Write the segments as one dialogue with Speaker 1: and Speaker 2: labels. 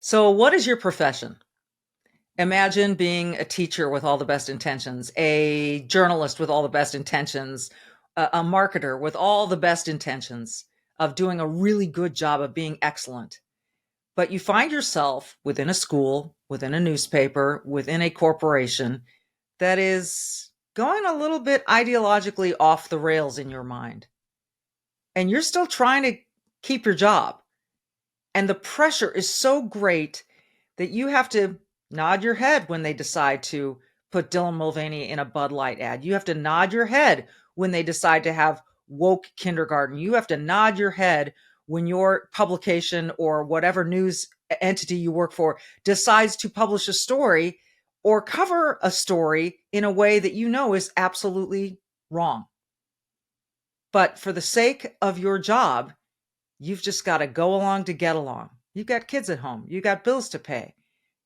Speaker 1: So, what is your profession? Imagine being a teacher with all the best intentions, a journalist with all the best intentions, a marketer with all the best intentions of doing a really good job of being excellent. But you find yourself within a school, within a newspaper, within a corporation that is going a little bit ideologically off the rails in your mind. And you're still trying to keep your job. And the pressure is so great that you have to nod your head when they decide to put Dylan Mulvaney in a Bud Light ad. You have to nod your head when they decide to have woke kindergarten. You have to nod your head when your publication or whatever news entity you work for decides to publish a story or cover a story in a way that you know is absolutely wrong. But for the sake of your job, you've just got to go along to get along. You've got kids at home. You've got bills to pay.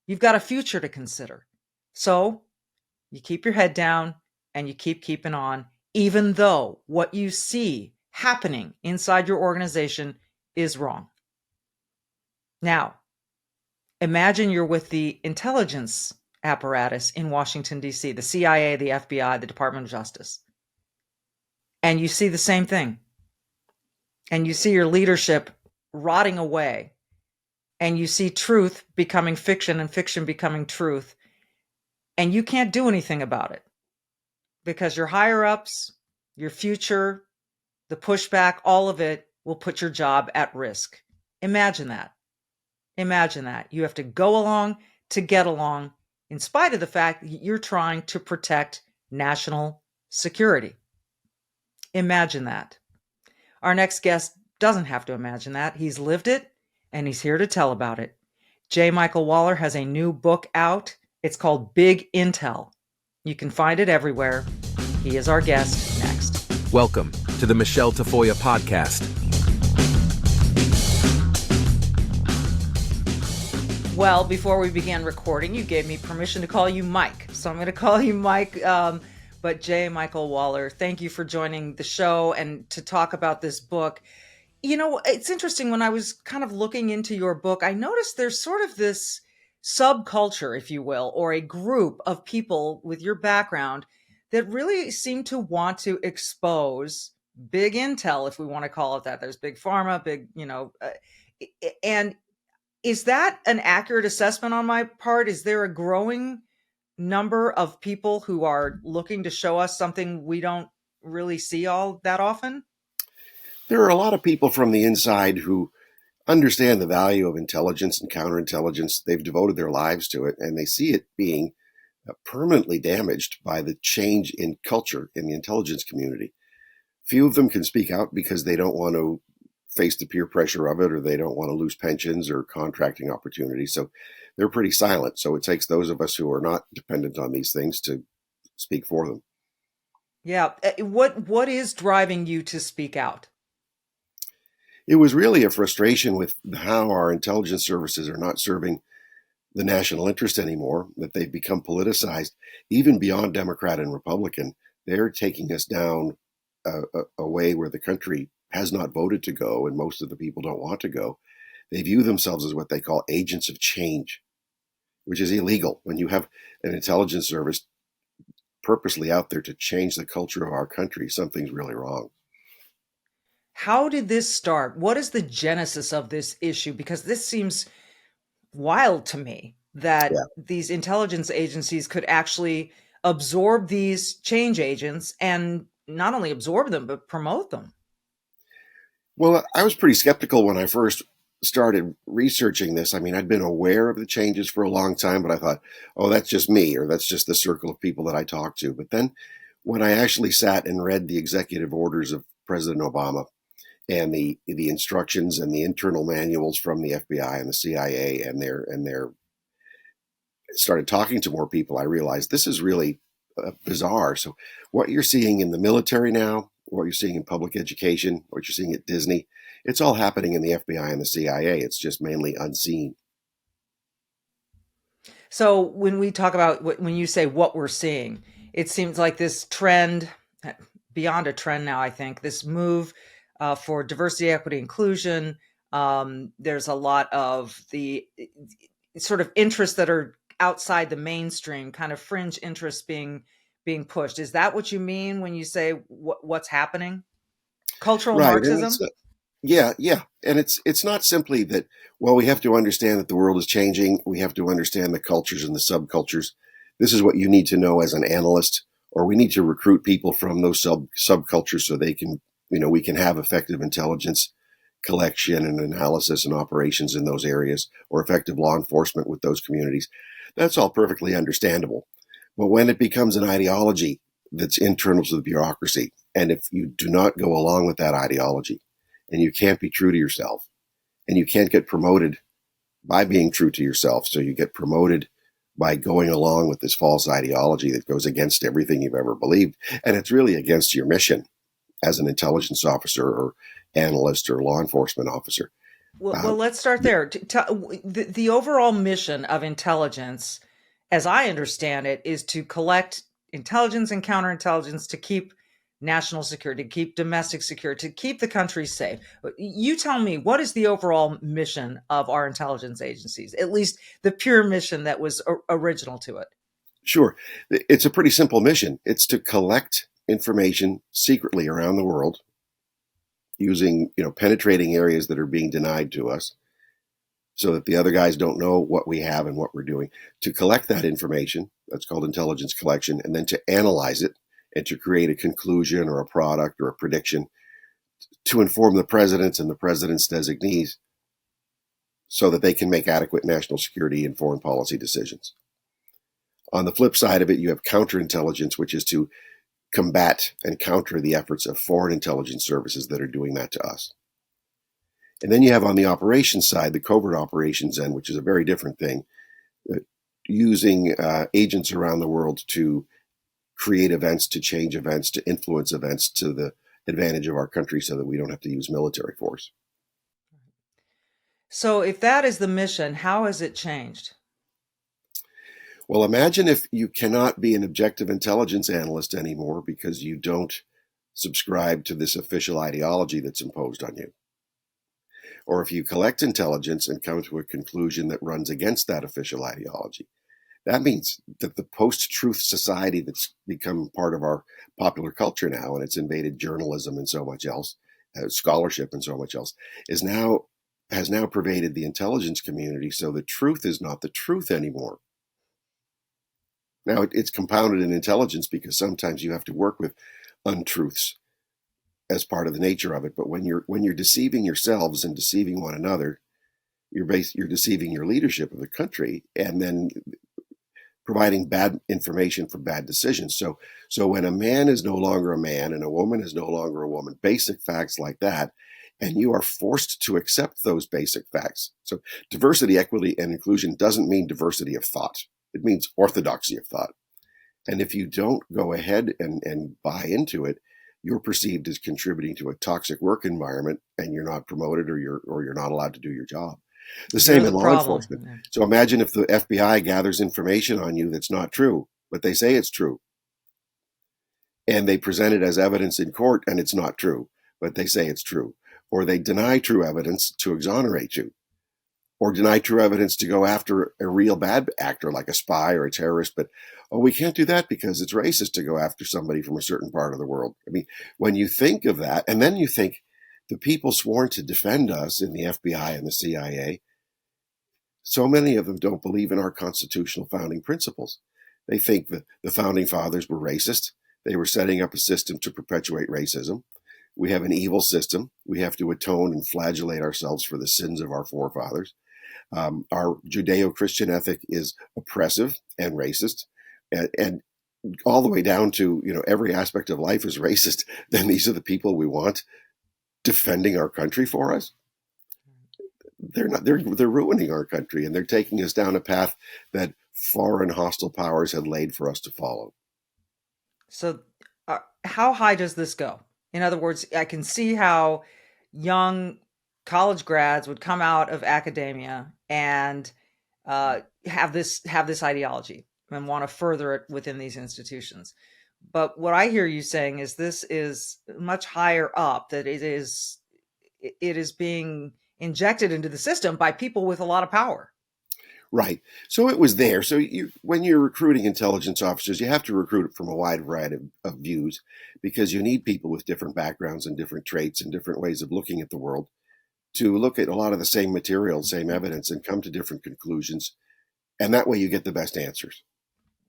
Speaker 1: You've got a future to consider. So you keep your head down and you keep keeping on, even though what you see happening inside your organization is wrong. Now, imagine you're with the intelligence apparatus in Washington, D.C., the CIA, the FBI, the Department of Justice, and you see the same thing. And you see your leadership rotting away, and you see truth becoming fiction and fiction becoming truth, and you can't do anything about it because your higher ups, your future, the pushback, all of it will put your job at risk. Imagine that. Imagine that. You have to go along to get along in spite of the fact that you're trying to protect national security. Imagine that. Our next guest doesn't have to imagine that. He's lived it, and he's here to tell about it. J. Michael Waller has a new book out. It's called Big Intel. You can find it everywhere. He is our guest next.
Speaker 2: Welcome to the Michele Tafoya podcast.
Speaker 1: Well, before we began recording, you gave me permission to call you Mike. So I'm going to call you Mike. But J. Michael Waller, thank you for joining the show and to talk about this book. You know, it's interesting. When I was kind of looking into your book, I noticed there's sort of this subculture, if you will, or a group of people with your background that really seem to want to expose big intel, if we want to call it that. There's big pharma, and is that an accurate assessment on my part? Is there a growing number of people who are looking to show us something we don't really see all that often?
Speaker 3: There are a lot of people from the inside who understand the value of intelligence and counterintelligence. They've devoted their lives to it, and they see it being permanently damaged by the change in culture in the intelligence community. Few of them can speak out because they don't want to face the peer pressure of it, or they don't want to lose pensions or contracting opportunities. So they're pretty silent. So it takes those of us who are not dependent on these things to speak for them.
Speaker 1: Yeah. What is driving you to speak out?
Speaker 3: It was really a frustration with how our intelligence services are not serving the national interest anymore, that they've become politicized, even beyond Democrat and Republican. They're taking us down a way where the country has not voted to go, and most of the people don't want to go. They view themselves as what they call agents of change, which is illegal. When you have an intelligence service purposely out there to change the culture of our country, something's really wrong.
Speaker 1: How did this start? What is the genesis of this issue? Because this seems wild to me that these intelligence agencies could actually absorb these change agents and not only absorb them, but promote them.
Speaker 3: Well, I was pretty skeptical when I first started researching this. I mean, I'd been aware of the changes for a long time, but I thought, oh, that's just me, or that's just the circle of people that I talk to. But then when I actually sat and read the executive orders of President Obama and the instructions and the internal manuals from the FBI and the CIA and their started talking to more people, I realized this is really bizarre. So what you're seeing in the military now, what you're seeing in public education, what you're seeing at Disney, it's all happening in the FBI and the CIA. It's just mainly unseen.
Speaker 1: So when we talk about when you say what we're seeing, it seems like this trend, beyond a trend now, I think, this move for diversity, equity, inclusion, There's a lot of the sort of interests that are outside the mainstream, kind of fringe interests being pushed. Is that what you mean when you say what's happening? Cultural
Speaker 3: Right. And it's,
Speaker 1: Marxism?
Speaker 3: yeah, yeah. And it's not simply that, well, we have to understand that the world is changing. We have to understand the cultures and the subcultures. This is what you need to know as an analyst, or we need to recruit people from those subcultures so they can, we can have effective intelligence collection and analysis and operations in those areas, or effective law enforcement with those communities. That's all perfectly understandable. But when it becomes an ideology that's internal to the bureaucracy, and if you do not go along with that ideology, and you can't be true to yourself, and you can't get promoted by being true to yourself, so you get promoted by going along with this false ideology that goes against everything you've ever believed, and it's really against your mission as an intelligence officer or analyst or law enforcement officer.
Speaker 1: Well, let's start there. The overall mission of intelligence, as I understand it, is to collect intelligence and counterintelligence to keep national security, to keep domestic security, to keep the country safe. You tell me, what is the overall mission of our intelligence agencies, at least the pure mission that was original to it?
Speaker 3: Sure. It's a pretty simple mission. It's to collect information secretly around the world using, penetrating areas that are being denied to us so that the other guys don't know what we have and what we're doing, to collect that information. That's called intelligence collection, and then to analyze it and to create a conclusion or a product or a prediction to inform the presidents and the president's designees so that they can make adequate national security and foreign policy decisions. On the flip side of it, you have counterintelligence, which is to combat and counter the efforts of foreign intelligence services that are doing that to us. And then you have on the operations side, the covert operations end, which is a very different thing, using agents around the world to create events, to change events, to influence events to the advantage of our country so that we don't have to use military force.
Speaker 1: So if that is the mission, how has it changed?
Speaker 3: Well, imagine if you cannot be an objective intelligence analyst anymore because you don't subscribe to this official ideology that's imposed on you. Or if you collect intelligence and come to a conclusion that runs against that official ideology. That means that the post-truth society that's become part of our popular culture now, and it's invaded journalism and so much else, scholarship and so much else, has now pervaded the intelligence community, so the truth is not the truth anymore. Now, it's compounded in intelligence because sometimes you have to work with untruths as part of the nature of it. But when you're deceiving yourselves and deceiving one another, you're deceiving your leadership of the country, and then providing bad information for bad decisions. So when a man is no longer a man and a woman is no longer a woman, basic facts like that, and you are forced to accept those basic facts. So diversity, equity, and inclusion doesn't mean diversity of thought. It means orthodoxy of thought. And if you don't go ahead and buy into it, you're perceived as contributing to a toxic work environment, and you're not promoted, or you're not allowed to do your job. The same in law enforcement. Yeah. So imagine if the FBI gathers information on you that's not true, but they say it's true. And they present it as evidence in court, and it's not true, but they say it's true. Or they deny true evidence to exonerate you. Or deny true evidence to go after a real bad actor like a spy or a terrorist, but we can't do that because it's racist to go after somebody from a certain part of the world. I mean, when you think of that, and then you think the people sworn to defend us in the FBI and the CIA, so many of them don't believe in our constitutional founding principles. They think that the founding fathers were racist. They were setting up a system to perpetuate racism. We have an evil system. We have to atone and flagellate ourselves for the sins of our forefathers. Our Judeo-Christian ethic is oppressive and racist, and all the way down to, every aspect of life is racist. Then these are the people we want defending our country for us. They're ruining our country, and they're taking us down a path that foreign hostile powers had laid for us to follow.
Speaker 1: So how high does this go? In other words, I can see how young college grads would come out of academia and have this ideology and want to further it within these institutions. But what I hear you saying is this is much higher up, that it is being injected into the system by people with a lot of power.
Speaker 3: Right. So it was there. So when you're recruiting intelligence officers, you have to recruit it from a wide variety of views, because you need people with different backgrounds and different traits and different ways of looking at the world to look at a lot of the same material, same evidence, and come to different conclusions. And that way you get the best answers.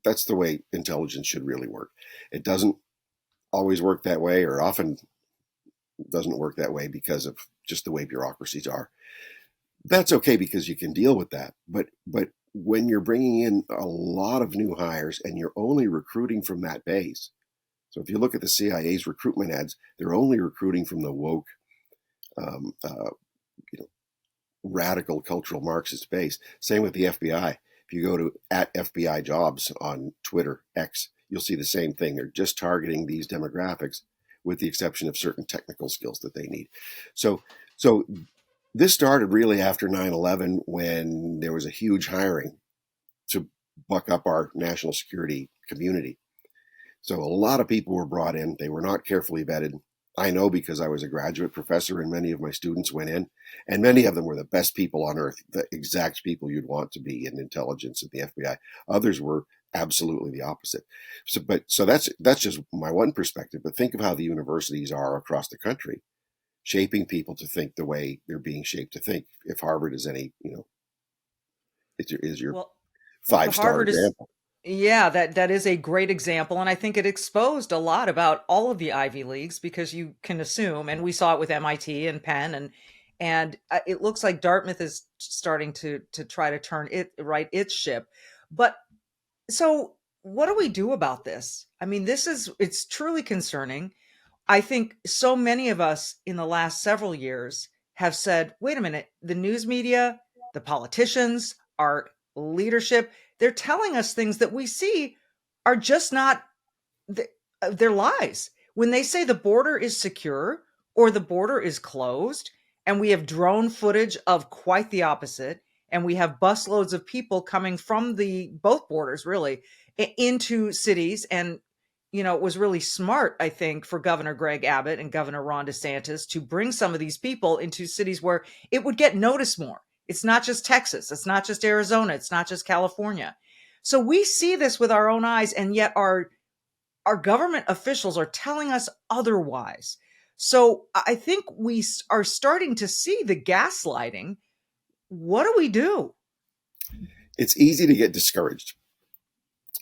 Speaker 3: That's the way intelligence should really work. It doesn't always work that way, or often doesn't work that way because of just the way bureaucracies are. That's okay, because you can deal with that. But when you're bringing in a lot of new hires and you're only recruiting from that base, so if you look at the CIA's recruitment ads, they're only recruiting from the woke, um, uh, radical cultural Marxist base. Same with the FBI. If you go to @FBI jobs on Twitter, X, you'll see the same thing. They're just targeting these demographics, with the exception of certain technical skills that they need. So this started really after 9/11, when there was a huge hiring to buck up our national security community. So a lot of people were brought in. They were not carefully vetted. I know, because I was a graduate professor and many of my students went in, and many of them were the best people on earth, the exact people you'd want to be in intelligence at the FBI. Others were absolutely the opposite. So that's just my one perspective. But think of how the universities are across the country, shaping people to think the way they're being shaped to think. If Harvard is any, is your
Speaker 1: Well,
Speaker 3: five-star
Speaker 1: Harvard is,
Speaker 3: example.
Speaker 1: yeah, that is a great example, and I think it exposed a lot about all of the Ivy Leagues, because you can assume, and we saw it with MIT and Penn, and it looks like Dartmouth is starting to try to turn its ship. But so, what do we do about this? I mean, it's truly concerning. I think so many of us in the last several years have said, wait a minute, the news media, the politicians, our leadership, they're telling us things that we see are just not, they're lies. When they say the border is secure or the border is closed, and we have drone footage of quite the opposite, and we have busloads of people coming from the both borders really into cities, and it was really smart, I think, for Governor Greg Abbott and Governor Ron DeSantis to bring some of these people into cities where it would get noticed more. It's not just Texas, it's not just Arizona, it's not just California. So we see this with our own eyes, and yet our government officials are telling us otherwise. So I think we are starting to see the gaslighting. What do we do?
Speaker 3: It's easy to get discouraged,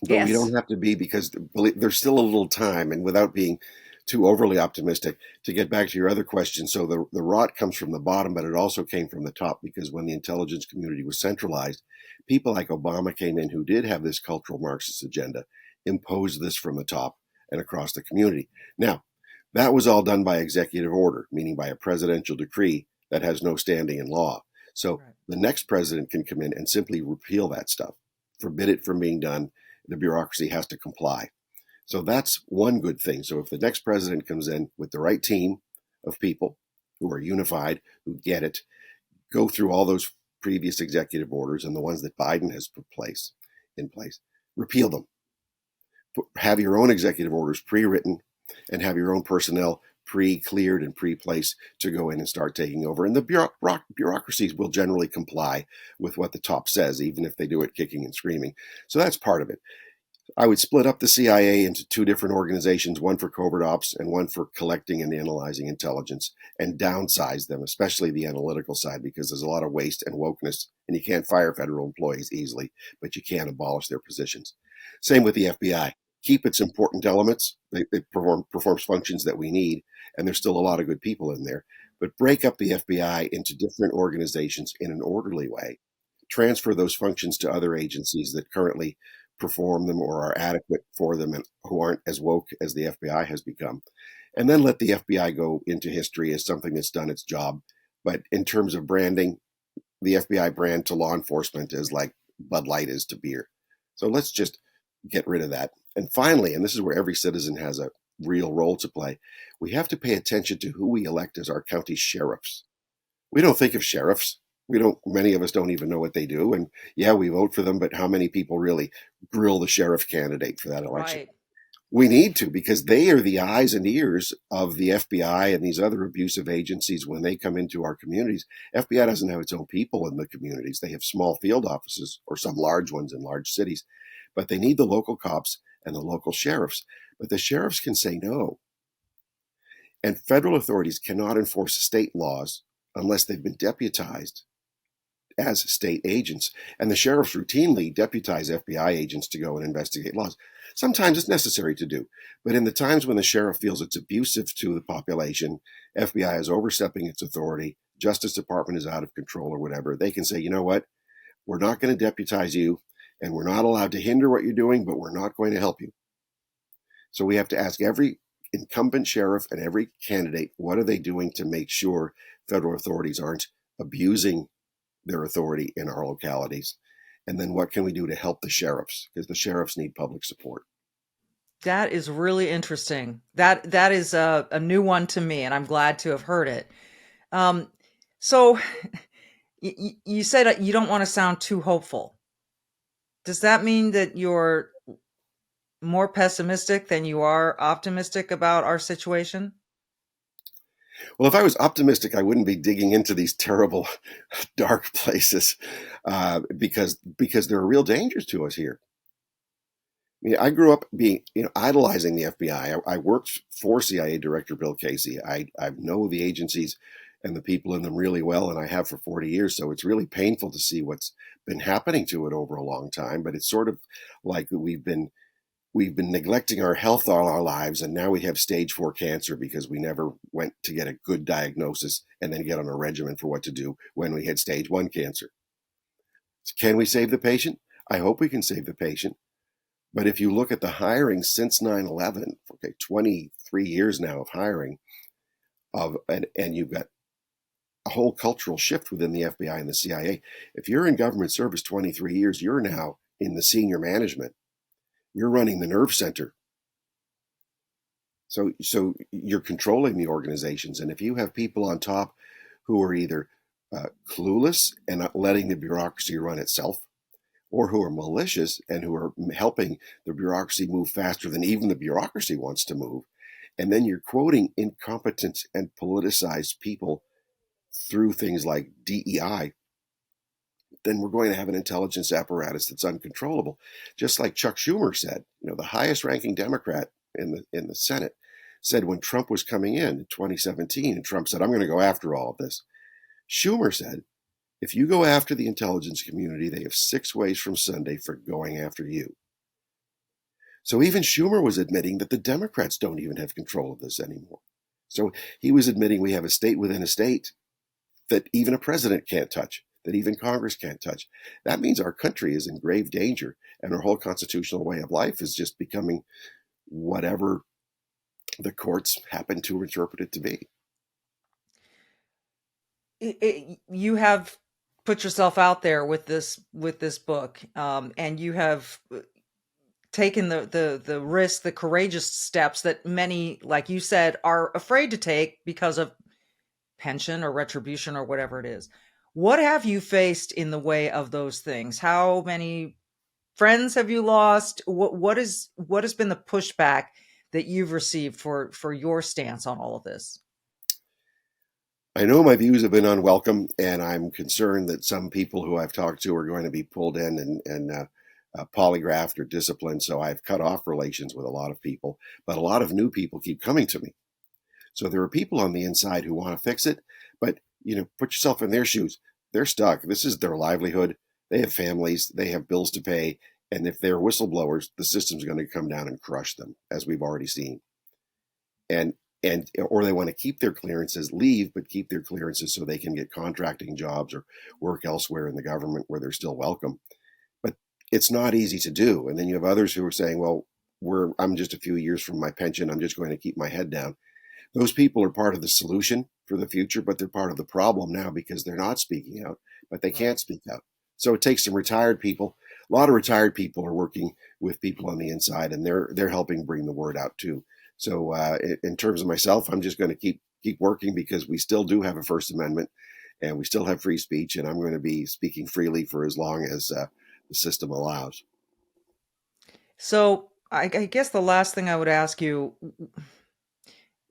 Speaker 3: but we
Speaker 1: Yes.
Speaker 3: don't have to be, because there's still a little time. And without being too overly optimistic, to get back to your other question, so the rot comes from the bottom, but it also came from the top, because when the intelligence community was centralized, people like Obama came in who did have this cultural Marxist agenda, imposed this from the top and across the community. Now, that was all done by executive order, meaning by a presidential decree that has no standing in law. So
Speaker 1: Right.
Speaker 3: the next president can come in and simply repeal that stuff, forbid it from being done. The bureaucracy has to comply. So that's one good thing. So if the next president comes in with the right team of people who are unified, who get it, go through all those previous executive orders and the ones that Biden has put in place, repeal them. Have your own executive orders pre-written, and have your own personnel pre-cleared and pre-placed to go in and start taking over. And the bureaucracies will generally comply with what the top says, even if they do it kicking and screaming. So that's part of it. I would split up the CIA into two different organizations, one for covert ops and one for collecting and analyzing intelligence, and downsize them, especially the analytical side, because there's a lot of waste and wokeness, and you can't fire federal employees easily, but you can abolish their positions. Same with the FBI. Keep its important elements. It performs functions that we need, and there's still a lot of good people in there. But break up the FBI into different organizations in an orderly way. Transfer those functions to other agencies that currently perform them or are adequate for them, and who aren't as woke as the FBI has become. And then let the FBI go into history as something that's done its job. But in terms of branding, the FBI brand to law enforcement is like Bud Light is to beer. So let's just get rid of that. And finally, and this is where every citizen has a real role to play, we have to pay attention to who we elect as our county sheriffs. We don't think of sheriffs. Many of us don't even know what they do. And yeah, we vote for them, but how many people really grill the sheriff candidate for that election?
Speaker 1: Right.
Speaker 3: We need to, because they are the eyes and ears of the FBI and these other abusive agencies when they come into our communities. FBI doesn't have its own people in the communities. They have small field offices or some large ones in large cities, but they need the local cops and the local sheriffs. But the sheriffs can say no. And federal authorities cannot enforce state laws unless they've been deputized as state agents. And the sheriffs routinely deputize FBI agents to go and investigate laws. Sometimes it's necessary to do. But in the times when the sheriff feels it's abusive to the population, FBI is overstepping its authority, Justice Department is out of control or whatever, they can say, you know what, we're not going to deputize you, and we're not allowed to hinder what you're doing, but we're not going to help you. So we have to ask every incumbent sheriff and every candidate, what are they doing to make sure federal authorities aren't abusing their authority in our localities? And then what can we do to help the sheriffs? Because the sheriffs need public support.
Speaker 1: That is really interesting. That is a new one to me, and I'm glad to have heard it. So you said you don't want to sound too hopeful. Does that mean that you're more pessimistic than you are optimistic about our situation?
Speaker 3: Well, if I was optimistic, I wouldn't be digging into these terrible, dark places because there are real dangers to us here. I mean, I grew up being, idolizing the FBI. I worked for CIA Director Bill Casey. I know the agencies and the people in them really well, and I have for 40 years. So it's really painful to see what's been happening to it over a long time. But it's sort of like we've been neglecting our health all our lives, and now we have stage 4 cancer because we never went to get a good diagnosis and then get on a regimen for what to do when we had stage 1 cancer. So can we save the patient? I hope we can save the patient. But if you look at the hiring since 9/11, okay, 23 years now of hiring, and you've got a whole cultural shift within the FBI and the CIA. If you're in government service 23 years, you're now in the senior management. You're running the nerve center. So you're controlling the organizations. And if you have people on top who are either clueless and not letting the bureaucracy run itself, or who are malicious and who are helping the bureaucracy move faster than even the bureaucracy wants to move, and then you're quoting incompetent and politicized people through things like DEI, then we're going to have an intelligence apparatus that's uncontrollable. Just like Chuck Schumer said, the highest ranking Democrat in the Senate said when Trump was coming in 2017, and Trump said, I'm going to go after all of this. Schumer said, if you go after the intelligence community, they have 6 ways from Sunday for going after you. So even Schumer was admitting that the Democrats don't even have control of this anymore. So he was admitting we have a state within a state that even a president can't touch, that even Congress can't touch. That means our country is in grave danger, and our whole constitutional way of life is just becoming whatever the courts happen to interpret it to be.
Speaker 1: You have put yourself out there with this book, and you have taken the risk, the courageous steps that many, like you said, are afraid to take because of pension or retribution or whatever it is. What have you faced in the way of those things? How many friends have you lost? What has been the pushback that you've received for your stance on all of this?
Speaker 3: I know my views have been unwelcome, and I'm concerned that some people who I've talked to are going to be pulled in and polygraphed or disciplined. So I've cut off relations with a lot of people, but a lot of new people keep coming to me. So there are people on the inside who want to fix it, but put yourself in their shoes. They're stuck. This is their livelihood. They have families. They have bills to pay. And if they're whistleblowers, the system's going to come down and crush them, as we've already seen. Or they want to keep their clearances, leave, but keep their clearances so they can get contracting jobs or work elsewhere in the government where they're still welcome. But it's not easy to do. And then you have others who are saying, well, I'm just a few years from my pension. I'm just going to keep my head down. Those people are part of the solution for the future, but they're part of the problem now because they're not speaking out, but they can't speak out. So it takes some retired people. A lot of retired people are working with people on the inside, and they're helping bring the word out too. So in terms of myself, I'm just going to keep working because we still do have a First Amendment, and we still have free speech, and I'm going to be speaking freely for as long as the system allows.
Speaker 1: So I guess the last thing I would ask you,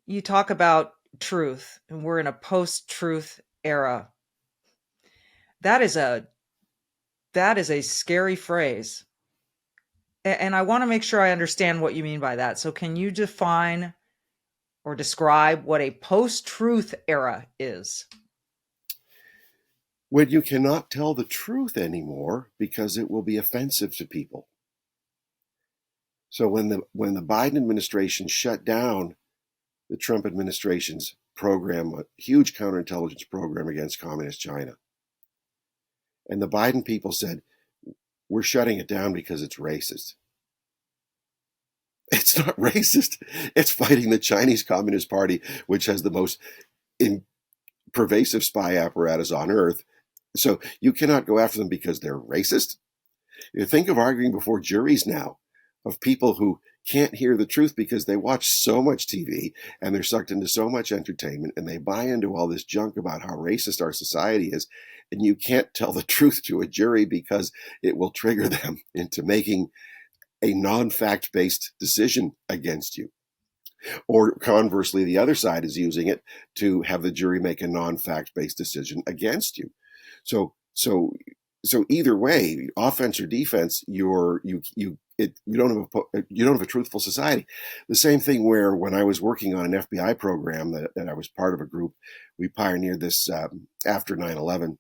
Speaker 1: you talk about truth, and we're in a post-truth era. That is a that is a scary phrase. And I want to make sure I understand what you mean by that. So can you define or describe what a post-truth era is?
Speaker 3: When you cannot tell the truth anymore because it will be offensive to people. So when the Biden administration shut down the Trump administration's program, a huge counterintelligence program against communist China, and the Biden people said, we're shutting it down because it's racist. It's not racist. It's fighting the Chinese Communist Party, which has the most pervasive spy apparatus on earth. So you cannot go after them because they're racist. You think of arguing before juries now of people who can't hear the truth because they watch so much TV and they're sucked into so much entertainment and they buy into all this junk about how racist our society is. And you can't tell the truth to a jury because it will trigger them into making a non-fact based decision against you. Or conversely, the other side is using it to have the jury make a non-fact based decision against you. So either way, offense or defense, you don't have a truthful society. The same thing where when I was working on an FBI program that I was part of a group, we pioneered this after 9/11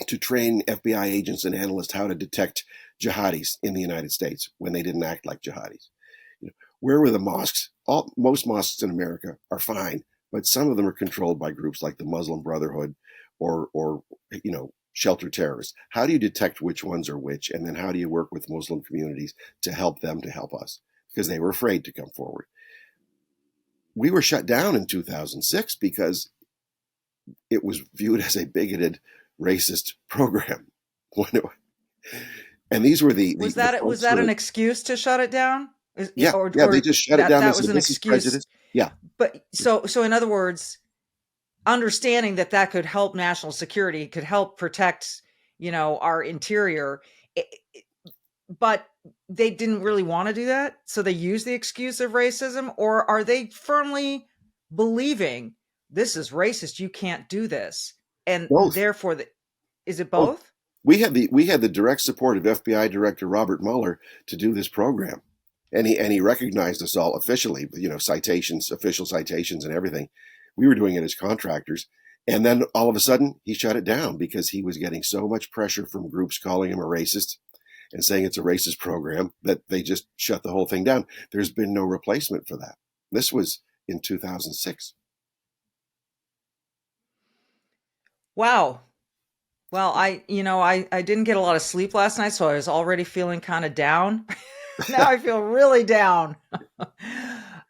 Speaker 3: to train FBI agents and analysts how to detect jihadis in the United States when they didn't act like jihadis. Where were the mosques? Most mosques in America are fine, but some of them are controlled by groups like the Muslim Brotherhood or shelter terrorists. How do you detect which ones are which? And then how do you work with Muslim communities to help them to help us? Because they were afraid to come forward. We were shut down in 2006 because it was viewed as a bigoted, racist program. And these were the
Speaker 1: Was that an excuse to shut it down?
Speaker 3: Yeah, they just shut it down.
Speaker 1: That was an excuse.
Speaker 3: Prejudice. Yeah.
Speaker 1: But so in other words, understanding that could help national security, could help protect, our interior, but they didn't really want to do that. So they use the excuse of racism, or are they firmly believing this is racist? You can't do this. And
Speaker 3: both.
Speaker 1: Therefore, is it both?
Speaker 3: We had the direct support of FBI Director Robert Mueller to do this program. And he recognized us all officially, citations, official citations and everything. We were doing it as contractors. And then all of a sudden he shut it down because he was getting so much pressure from groups calling him a racist and saying it's a racist program that they just shut the whole thing down. There's been no replacement for that. This was in 2006.
Speaker 1: Wow. Well, I didn't get a lot of sleep last night, so I was already feeling kind of down. Now I feel really down.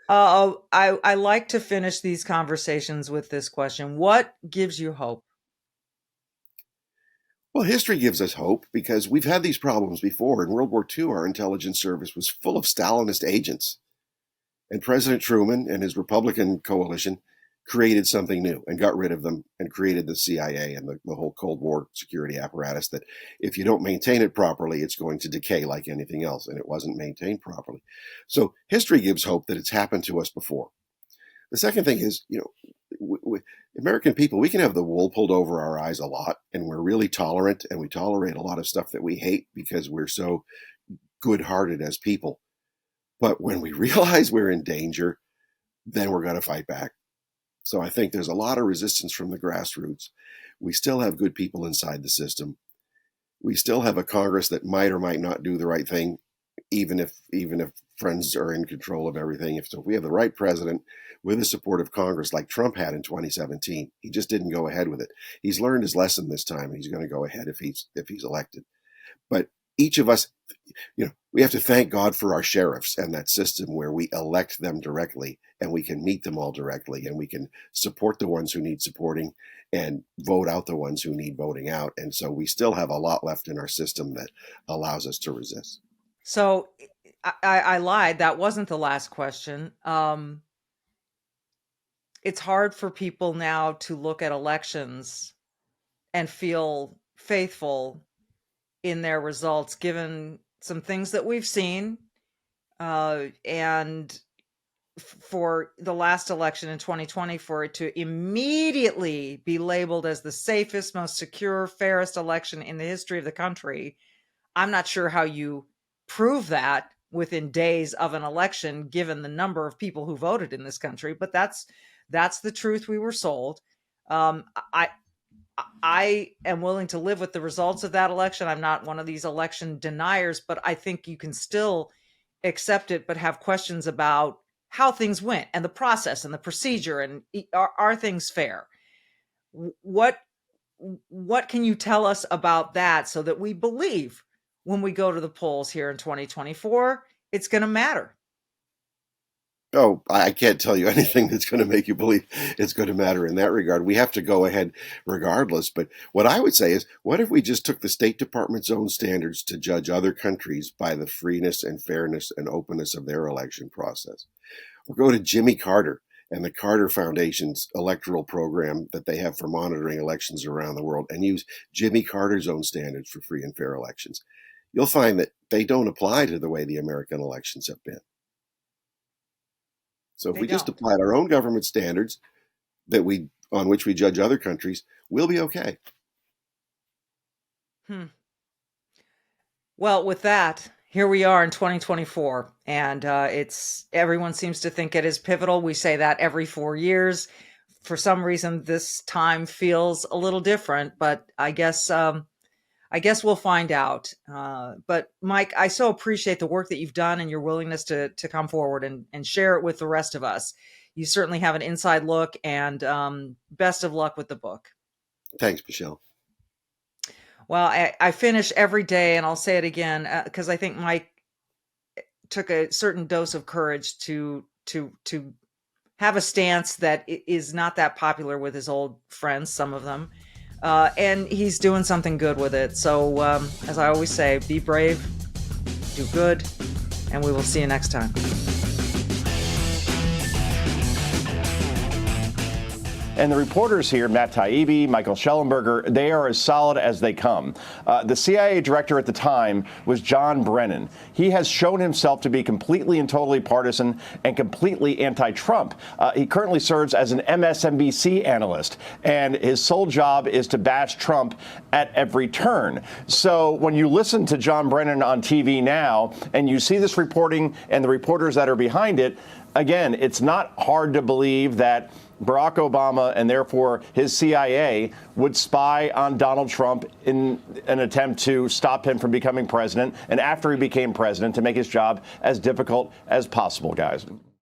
Speaker 1: I like to finish these conversations with this question. What gives you hope?
Speaker 3: Well, history gives us hope because we've had these problems before. In World War II, our intelligence service was full of Stalinist agents. And President Truman and his Republican coalition created something new and got rid of them and created the CIA and the whole Cold War security apparatus that if you don't maintain it properly, it's going to decay like anything else. And it wasn't maintained properly. So history gives hope that it's happened to us before. The second thing is, American people, we can have the wool pulled over our eyes a lot, and we're really tolerant, and we tolerate a lot of stuff that we hate because we're so good-hearted as people. But when we realize we're in danger, then we're going to fight back. So I think there's a lot of resistance from the grassroots. We still have good people inside the system. We still have a Congress that might or might not do the right thing, even if friends are in control of everything. If we have the right president with the support of Congress like Trump had in 2017, he just didn't go ahead with it. He's learned his lesson this time, and he's going to go ahead if he's elected. But each of us, we have to thank God for our sheriffs and that system where we elect them directly and we can meet them all directly and we can support the ones who need supporting and vote out the ones who need voting out. And so we still have a lot left in our system that allows us to resist.
Speaker 1: So I lied. That wasn't the last question. It's hard for people now to look at elections and feel faithful in their results, given some things that we've seen, and for the last election in 2020, for it to immediately be labeled as the safest, most secure, fairest election in the history of the country. I'm not sure how you prove that within days of an election, given the number of people who voted in this country, but that's the truth we were sold. I am willing to live with the results of that election. I'm not one of these election deniers, but I think you can still accept it, but have questions about how things went and the process and the procedure, and are things fair? What can you tell us about that so that we believe when we go to the polls here in 2024, it's going to matter?
Speaker 3: Oh, I can't tell you anything that's going to make you believe it's going to matter in that regard. We have to go ahead regardless. But what I would say is, what if we just took the State Department's own standards to judge other countries by the freeness and fairness and openness of their election process? Or go to Jimmy Carter and the Carter Foundation's electoral program that they have for monitoring elections around the world, and use Jimmy Carter's own standards for free and fair elections. You'll find that they don't apply to the way the American elections have been. So if we just applied our own government standards on which we judge other countries, we'll be okay.
Speaker 1: Well, with that, here we are in 2024, and everyone seems to think it is pivotal. We say that every 4 years. For some reason, this time feels a little different, but I guess we'll find out. But Mike, I so appreciate the work that you've done and your willingness to come forward and share it with the rest of us. You certainly have an inside look, and best of luck with the book.
Speaker 3: Thanks, Michelle.
Speaker 1: Well, I finish every day, and I'll say it again, because I think Mike took a certain dose of courage to have a stance that is not that popular with his old friends, some of them. And he's doing something good with it. So, as I always say, be brave, do good, and we will see you next time.
Speaker 4: And the reporters here, Matt Taibbi, Michael Schellenberger, they are as solid as they come. The CIA director at the time was John Brennan. He has shown himself to be completely and totally partisan and completely anti-Trump. He currently serves as an MSNBC analyst, and his sole job is to bash Trump at every turn. So when you listen to John Brennan on TV now, and you see this reporting and the reporters that are behind it, again, it's not hard to believe that Barack Obama and therefore his CIA would spy on Donald Trump in an attempt to stop him from becoming president, and after he became president, to make his job as difficult as possible, guys.